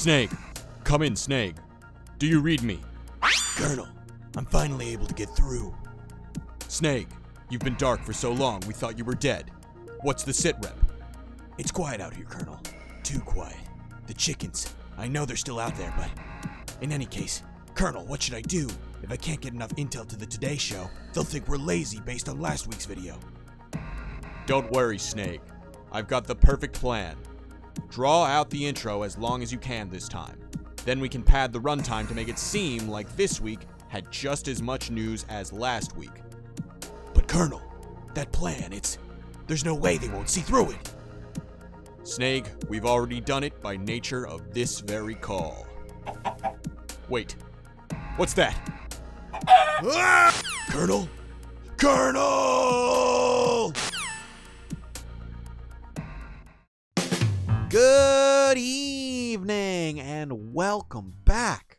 Snake, come in, Snake. Do you read me? Colonel, I'm finally able to get through. Snake, you've been dark for so long we thought you were dead. What's the sit rep? It's quiet out here, Colonel. Too quiet. The chickens, I know they're still out there, but in any case, Colonel, what should I do? If I can't get enough intel to the Today show, they'll think we're lazy based on last week's video. Don't worry, Snake. I've got the perfect plan. Draw out the intro as long as you can this time. Then we can pad the runtime to make it seem like this week had just as much news as last week. But Colonel, that plan, there's no way they won't see through it. Snake, we've already done it by nature of this very call. Wait, what's that? Ah! Colonel? Colonel! Good evening and welcome back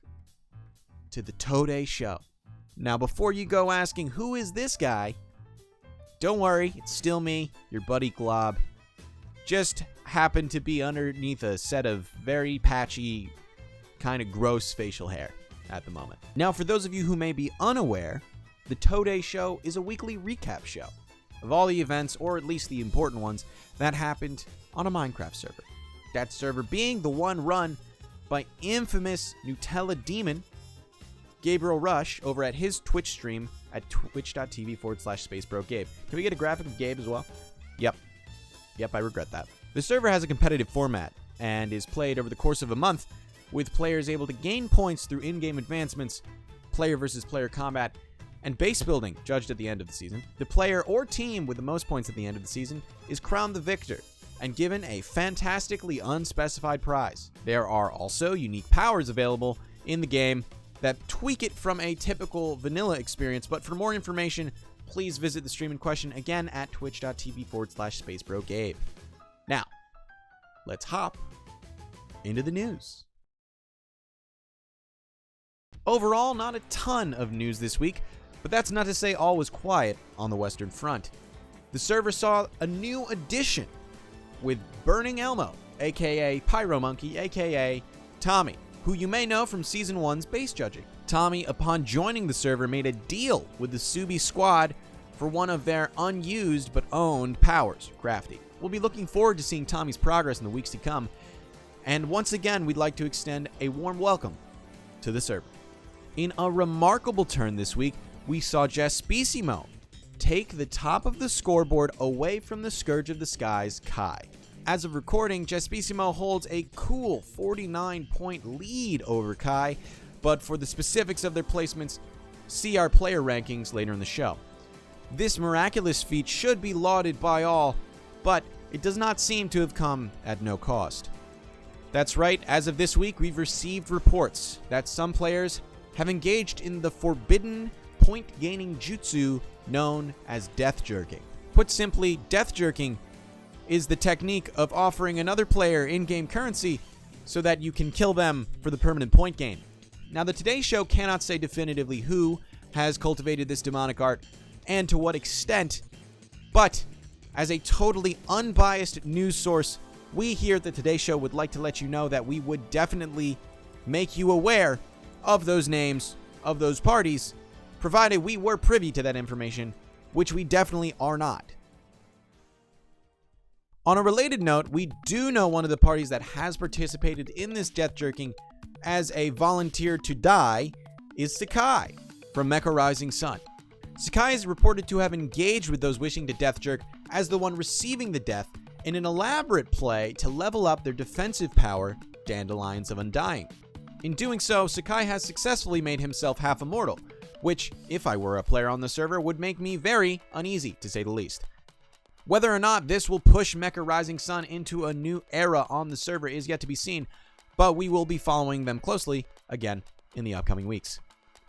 to the Toaday show. Now, before you go asking who is this guy, don't worry, it's still me, your buddy Glob. Just happened to be underneath a set of very patchy, kind of gross facial hair at the moment. Now, for those of you who may be unaware, the Toaday show is a weekly recap show of all the events, or at least the important ones, that happened on a Minecraft server. That server being the one run by infamous Nutella Demon, Gabriel Rush, over at his Twitch stream at twitch.tv/SpaceBroGabe. Can we get a graphic of Gabe as well? Yep, I regret that. The server has a competitive format and is played over the course of a month, with players able to gain points through in-game advancements, player versus player combat, and base building judged at the end of the season. The player or team with the most points at the end of the season is crowned the victor and given a fantastically unspecified prize. There are also unique powers available in the game that tweak it from a typical vanilla experience, but for more information, please visit the stream in question again at twitch.tv/SpaceBroGabe. Now, let's hop into the news. Overall, not a ton of news this week, but that's not to say all was quiet on the Western Front. The server saw a new addition with Burning Elmo, aka Pyro Monkey, aka Tommy, who you may know from Season 1's base judging. Tommy, upon joining the server, made a deal with the Subi squad for one of their unused but owned powers, Crafty. We'll be looking forward to seeing Tommy's progress in the weeks to come, and once again, we'd like to extend a warm welcome to the server. In a remarkable turn this week, we saw Jespicimo take the top of the scoreboard away from the Scourge of the Skies, Kai. As of recording, Jespicimo holds a cool 49-point lead over Kai, but for the specifics of their placements, see our player rankings later in the show. This miraculous feat should be lauded by all, but it does not seem to have come at no cost. That's right, as of this week, we've received reports that some players have engaged in the forbidden point-gaining jutsu known as death jerking. Put simply, death jerking is the technique of offering another player in-game currency so that you can kill them for the permanent point gain. Now, the Today Show cannot say definitively who has cultivated this demonic art and to what extent, but as a totally unbiased news source, we here at the Today Show would like to let you know that we would definitely make you aware of those names, of those parties, provided we were privy to that information, which we definitely are not. On a related note, we do know one of the parties that has participated in this death jerking as a volunteer to die is Sakai from Mecha Rising Sun. Sakai is reported to have engaged with those wishing to death jerk as the one receiving the death in an elaborate play to level up their defensive power, Dandelions of Undying. In doing so, Sakai has successfully made himself half immortal, which, if I were a player on the server, would make me very uneasy, to say the least. Whether or not this will push Mecha Rising Sun into a new era on the server is yet to be seen, but we will be following them closely, again, in the upcoming weeks.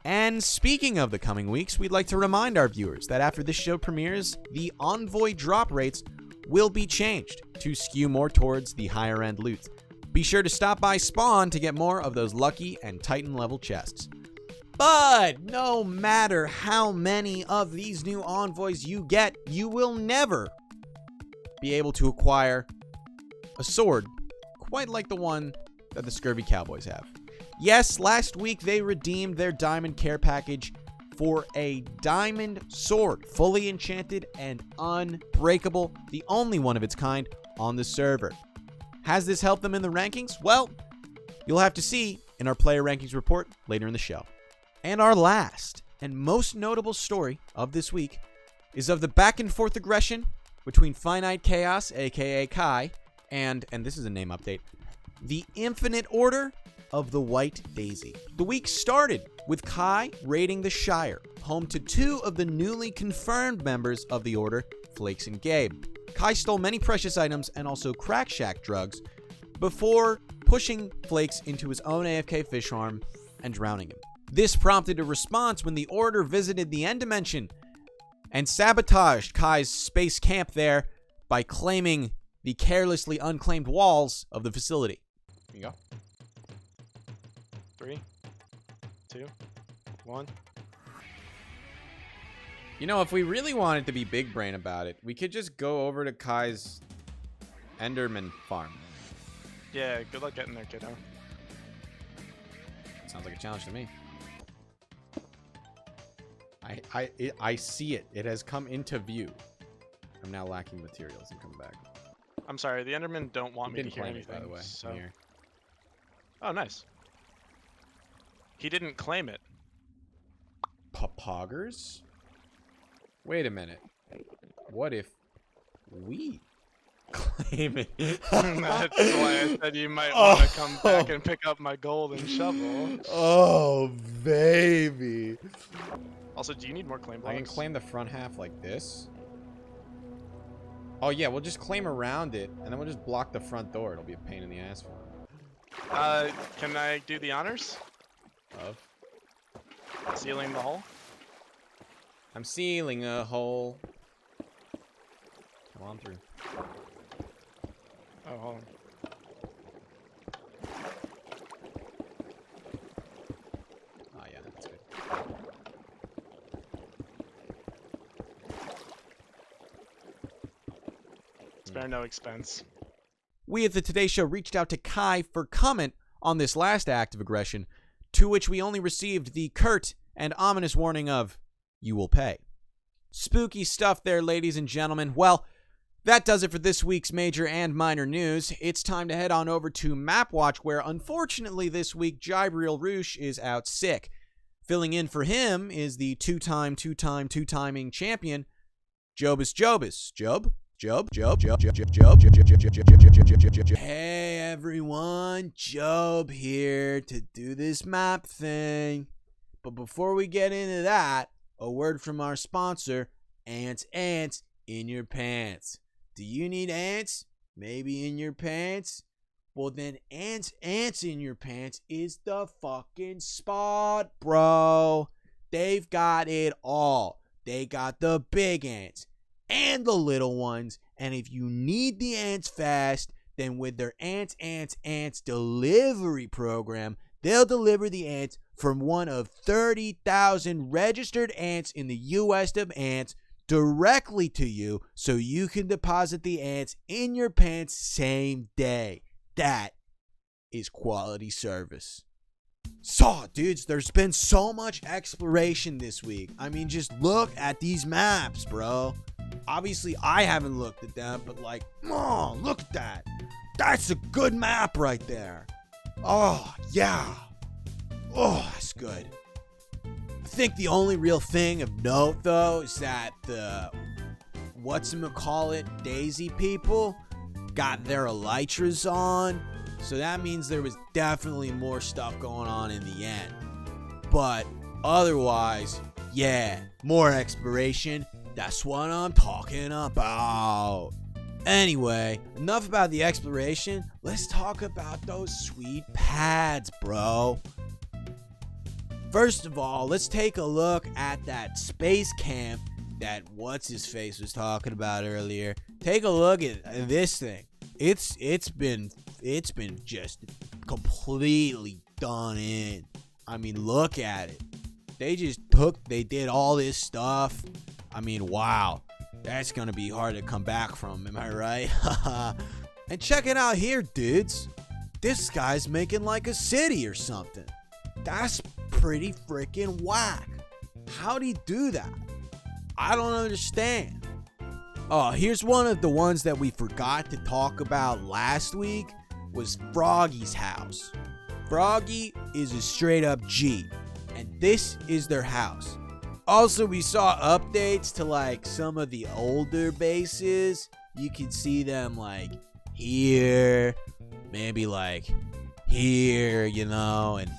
And speaking of the coming weeks, we'd like to remind our viewers that after this show premieres, the Envoy drop rates will be changed to skew more towards the higher end loot. Be sure to stop by Spawn to get more of those lucky and Titan level chests. But no matter how many of these new envoys you get, you will never be able to acquire a sword quite like the one that the Scurvy Cowboys have. Yes, last week they redeemed their diamond care package for a diamond sword, fully enchanted and unbreakable, the only one of its kind on the server. Has this helped them in the rankings? Well, you'll have to see in our player rankings report later in the show. And our last and most notable story of this week is of the back and forth aggression between Finite Chaos, aka Kai, and this is a name update, the Infinite Order of the White Daisy. The week started with Kai raiding the Shire, home to two of the newly confirmed members of the Order, Flakes and Gabe. Kai stole many precious items and also Crack Shack drugs before pushing Flakes into his own AFK fish farm and drowning him. This prompted a response when the Order visited the End Dimension and sabotaged Kai's space camp there by claiming the carelessly unclaimed walls of the facility. Here you go. 3, 2, 1. You know, if we really wanted to be big brain about it, we could just go over to Kai's Enderman farm. Yeah, good luck getting there, kiddo. Sounds like a challenge to me. I see it. It has come into view. I'm now lacking materials and come back. I'm sorry, the Endermen don't want me to hear claim anything. it, by the way. So. Here. Oh, nice. He didn't claim it. Poggers? Wait a minute. What if we claim it? That's why I said you might want to come back and pick up my golden shovel. Oh, baby. Also, do you need more claim blocks? I can claim the front half like this. Oh, yeah, we'll just claim around it, and then we'll just block the front door. It'll be a pain in the ass for him. Can I do the honors? Of? Sealing the hole? I'm sealing a hole. Come on through. Oh, hold on. Oh, yeah, that's good. Spare no expense. We at the Today Show reached out to Kai for comment on this last act of aggression, to which we only received the curt and ominous warning of, "You will pay." Spooky stuff there, ladies and gentlemen. Well, that does it for this week's major and minor news. It's time to head on over to MapWatch, where unfortunately this week Jibril Roosh is out sick. Filling in for him is the two-timing champion, Jobus. Hey everyone, Job here to do this map thing. But before we get into that, a word from our sponsor, Ants in Your Pants. Do you need ants? Maybe in your pants? Well then Ants in Your Pants is the fucking spot, bro. They've got it all. They got the big ants and the little ones, and if you need the ants fast, then with their Ants delivery program, they'll deliver the ants from one of 30,000 registered ants in the U.S. of ants directly to you, so you can deposit the ants in your pants same day. That is quality service. So, dudes, there's been so much exploration this week. I mean, just look at these maps, bro. Obviously, I haven't looked at them, but like, oh, look at that. That's a good map right there. Oh, yeah. Oh, that's good. I think the only real thing of note, though, is that the whatchamacallit Daisy people got their elytras on. So that means there was definitely more stuff going on in the end. But otherwise, yeah, more exploration. That's what I'm talking about. Anyway, enough about the exploration. Let's talk about those sweet pads, bro. First of all, let's take a look at that space camp that what's-his-face was talking about earlier. Take a look at this thing. It's been just completely done in. I mean, look at it. They did all this stuff. I mean, wow. That's gonna be hard to come back from, am I right? And check it out here, dudes. this guy's making like a city or something. That's pretty freaking whack. How'd he do that? I don't understand. Oh, here's one of the ones that we forgot to talk about last week was Froggy's house. Froggy is a straight up G, and this is their house. Also, we saw updates to like some of the older bases. You can see them like here, maybe like here, you know, and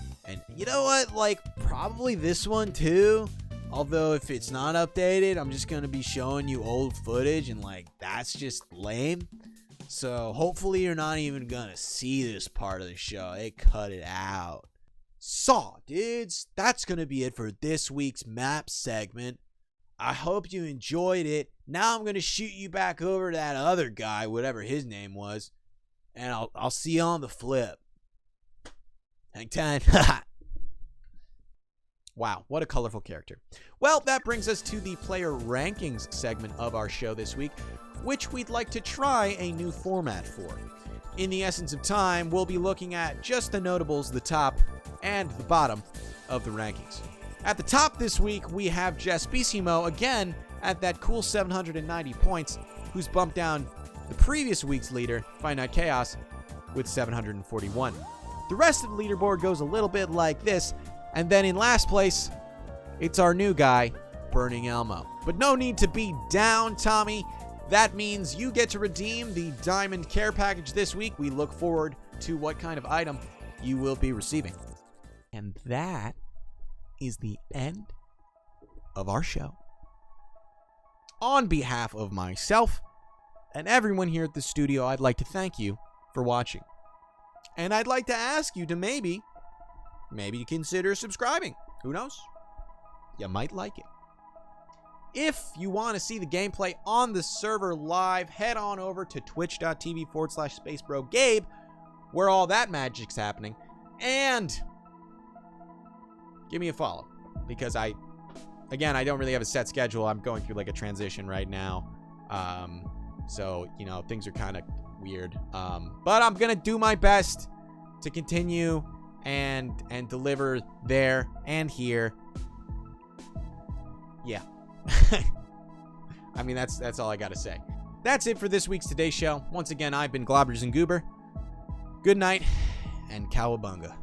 you know what, like probably this one too. Although if it's not updated, I'm just gonna be showing you old footage and like that's just lame. So hopefully you're not even gonna see this part of the show. They cut it out. So, dudes, that's gonna be it for this week's map segment. I hope you enjoyed it. Now I'm gonna shoot you back over to that other guy, whatever his name was, and I'll see you on the flip. Hang time. Wow, what a colorful character. Well, that brings us to the player rankings segment of our show this week, which we'd like to try a new format for. In the essence of time, we'll be looking at just the notables, the top and the bottom of the rankings. At the top this week, we have Jespissimo again at that cool 790 points, who's bumped down the previous week's leader, Finite Chaos, with 741. The rest of the leaderboard goes a little bit like this, and then in last place, it's our new guy, Burning Elmo. But no need to be down, Tommy. That means you get to redeem the Diamond Care Package this week. We look forward to what kind of item you will be receiving. And that is the end of our show. On behalf of myself and everyone here at the studio, I'd like to thank you for watching. And I'd like to ask you to maybe consider subscribing. Who knows? You might like it. If you want to see the gameplay on the server live, head on over to twitch.tv/SpaceBroGabe, where all that magic's happening. And give me a follow, because I don't really have a set schedule. I'm going through like a transition right now. So, you know, things are kind of weird. But I'm going to do my best to continue and deliver there and here. Yeah. I mean, that's all I got to say. That's it for this week's Today Show. Once again, I've been Globbers and Goober. Good night and cowabunga.